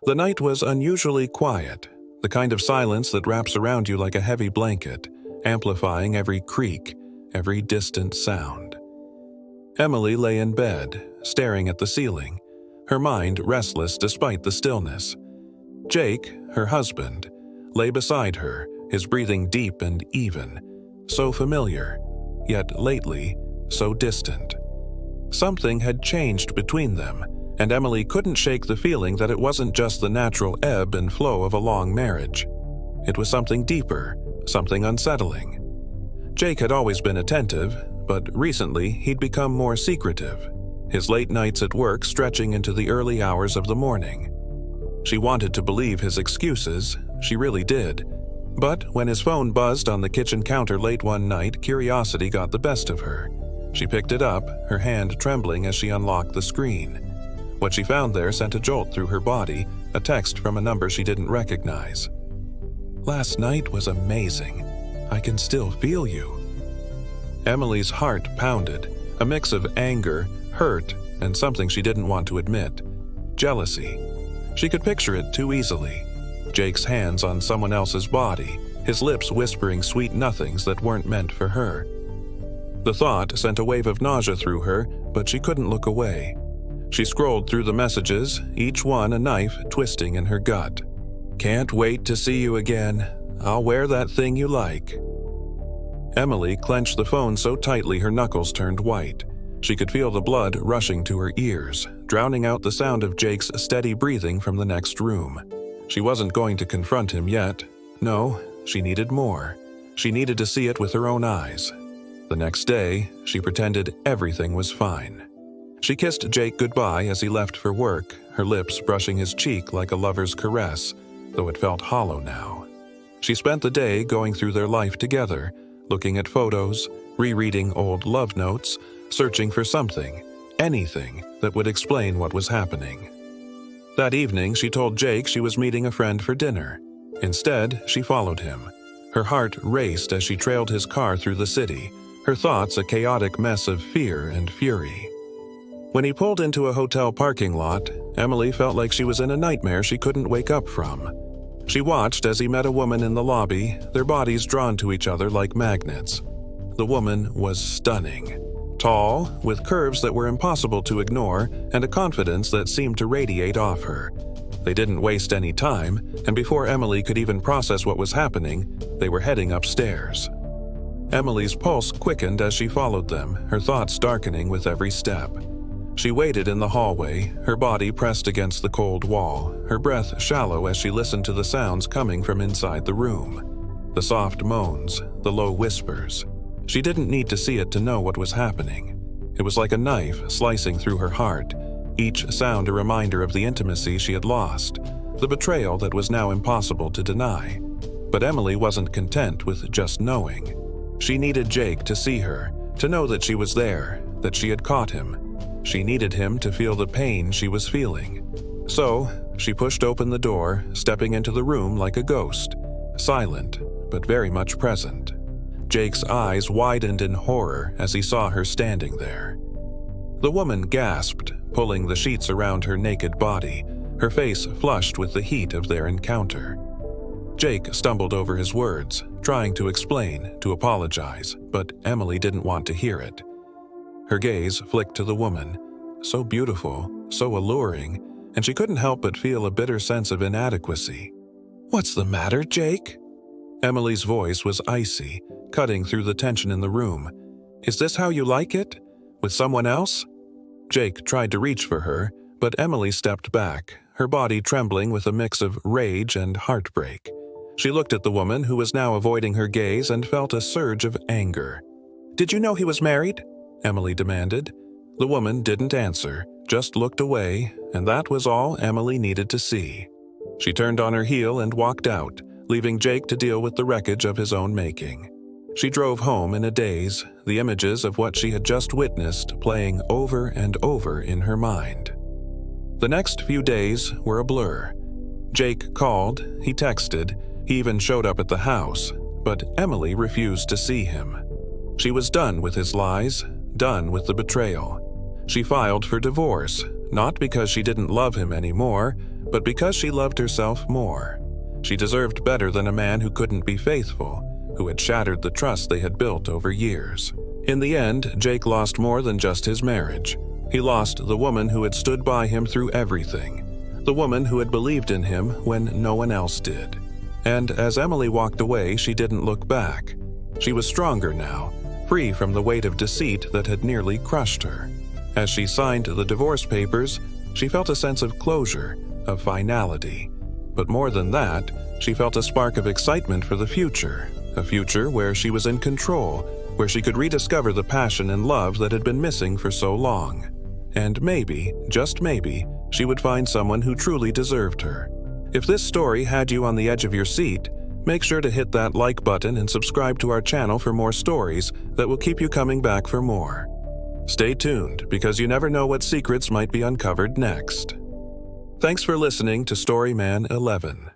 The night was unusually quiet, the kind of silence that wraps around you like a heavy blanket, amplifying every creak, every distant sound. Emily lay in bed, staring at the ceiling, her mind restless despite the stillness. Jake, her husband, lay beside her, his breathing deep and even, so familiar, yet lately so distant. Something had changed between them, and Emily couldn't shake the feeling that it wasn't just the natural ebb and flow of a long marriage. It was something deeper, something unsettling. Jake had always been attentive, but recently he'd become more secretive, his late nights at work stretching into the early hours of the morning. She wanted to believe his excuses, she really did. But when his phone buzzed on the kitchen counter late one night, curiosity got the best of her. She picked it up, her hand trembling as she unlocked the screen. What she found there sent a jolt through her body, a text from a number she didn't recognize. "Last night was amazing. I can still feel you." Emily's heart pounded, a mix of anger, hurt, and something she didn't want to admit. Jealousy. She could picture it too easily. Jake's hands on someone else's body, his lips whispering sweet nothings that weren't meant for her. The thought sent a wave of nausea through her, but she couldn't look away. She scrolled through the messages, each one a knife twisting in her gut. "Can't wait to see you again. I'll wear that thing you like." Emily clenched the phone so tightly her knuckles turned white. She could feel the blood rushing to her ears, drowning out the sound of Jake's steady breathing from the next room. She wasn't going to confront him yet. No, she needed more. She needed to see it with her own eyes. The next day, she pretended everything was fine. She kissed Jake goodbye as he left for work, her lips brushing his cheek like a lover's caress, though it felt hollow now. She spent the day going through their life together, looking at photos, rereading old love notes, searching for something, anything that would explain what was happening. That evening, she told Jake she was meeting a friend for dinner. Instead, she followed him. Her heart raced as she trailed his car through the city, her thoughts a chaotic mess of fear and fury. When he pulled into a hotel parking lot, Emily felt like she was in a nightmare she couldn't wake up from. She watched as he met a woman in the lobby, their bodies drawn to each other like magnets. The woman was stunning. Tall, with curves that were impossible to ignore, and a confidence that seemed to radiate off her. They didn't waste any time, and before Emily could even process what was happening, they were heading upstairs. Emily's pulse quickened as she followed them, her thoughts darkening with every step. She waited in the hallway, her body pressed against the cold wall, her breath shallow as she listened to the sounds coming from inside the room. The soft moans, the low whispers. She didn't need to see it to know what was happening. It was like a knife slicing through her heart, each sound a reminder of the intimacy she had lost, the betrayal that was now impossible to deny. But Emily wasn't content with just knowing. She needed Jake to see her, to know that she was there, that she had caught him. She needed him to feel the pain she was feeling. So, she pushed open the door, stepping into the room like a ghost, silent, but very much present. Jake's eyes widened in horror as he saw her standing there. The woman gasped, pulling the sheets around her naked body, her face flushed with the heat of their encounter. Jake stumbled over his words, trying to explain, to apologize, but Emily didn't want to hear it. Her gaze flicked to the woman, so beautiful, so alluring, and she couldn't help but feel a bitter sense of inadequacy. "What's the matter, Jake?" Emily's voice was icy, cutting through the tension in the room. "Is this how you like it? With someone else?" Jake tried to reach for her, but Emily stepped back, her body trembling with a mix of rage and heartbreak. She looked at the woman who was now avoiding her gaze and felt a surge of anger. "Did you know he was married?" Emily demanded. The woman didn't answer, just looked away, and that was all Emily needed to see. She turned on her heel and walked out, leaving Jake to deal with the wreckage of his own making. She drove home in a daze, the images of what she had just witnessed playing over and over in her mind. The next few days were a blur. Jake called, he texted, he even showed up at the house, but Emily refused to see him. She was done with his lies, done with the betrayal. She filed for divorce, not because she didn't love him anymore, but because she loved herself more. She deserved better than a man who couldn't be faithful, who had shattered the trust they had built over years. In the end, Jake lost more than just his marriage. He lost the woman who had stood by him through everything, the woman who had believed in him when no one else did. And as Emily walked away, she didn't look back. She was stronger now, free from the weight of deceit that had nearly crushed her. As she signed the divorce papers, she felt a sense of closure, of finality. But more than that, she felt a spark of excitement for the future, a future where she was in control, where she could rediscover the passion and love that had been missing for so long. And maybe, just maybe, she would find someone who truly deserved her. If this story had you on the edge of your seat, make sure to hit that like button and subscribe to our channel for more stories that will keep you coming back for more. Stay tuned, because you never know what secrets might be uncovered next. Thanks for listening to Storyman 11.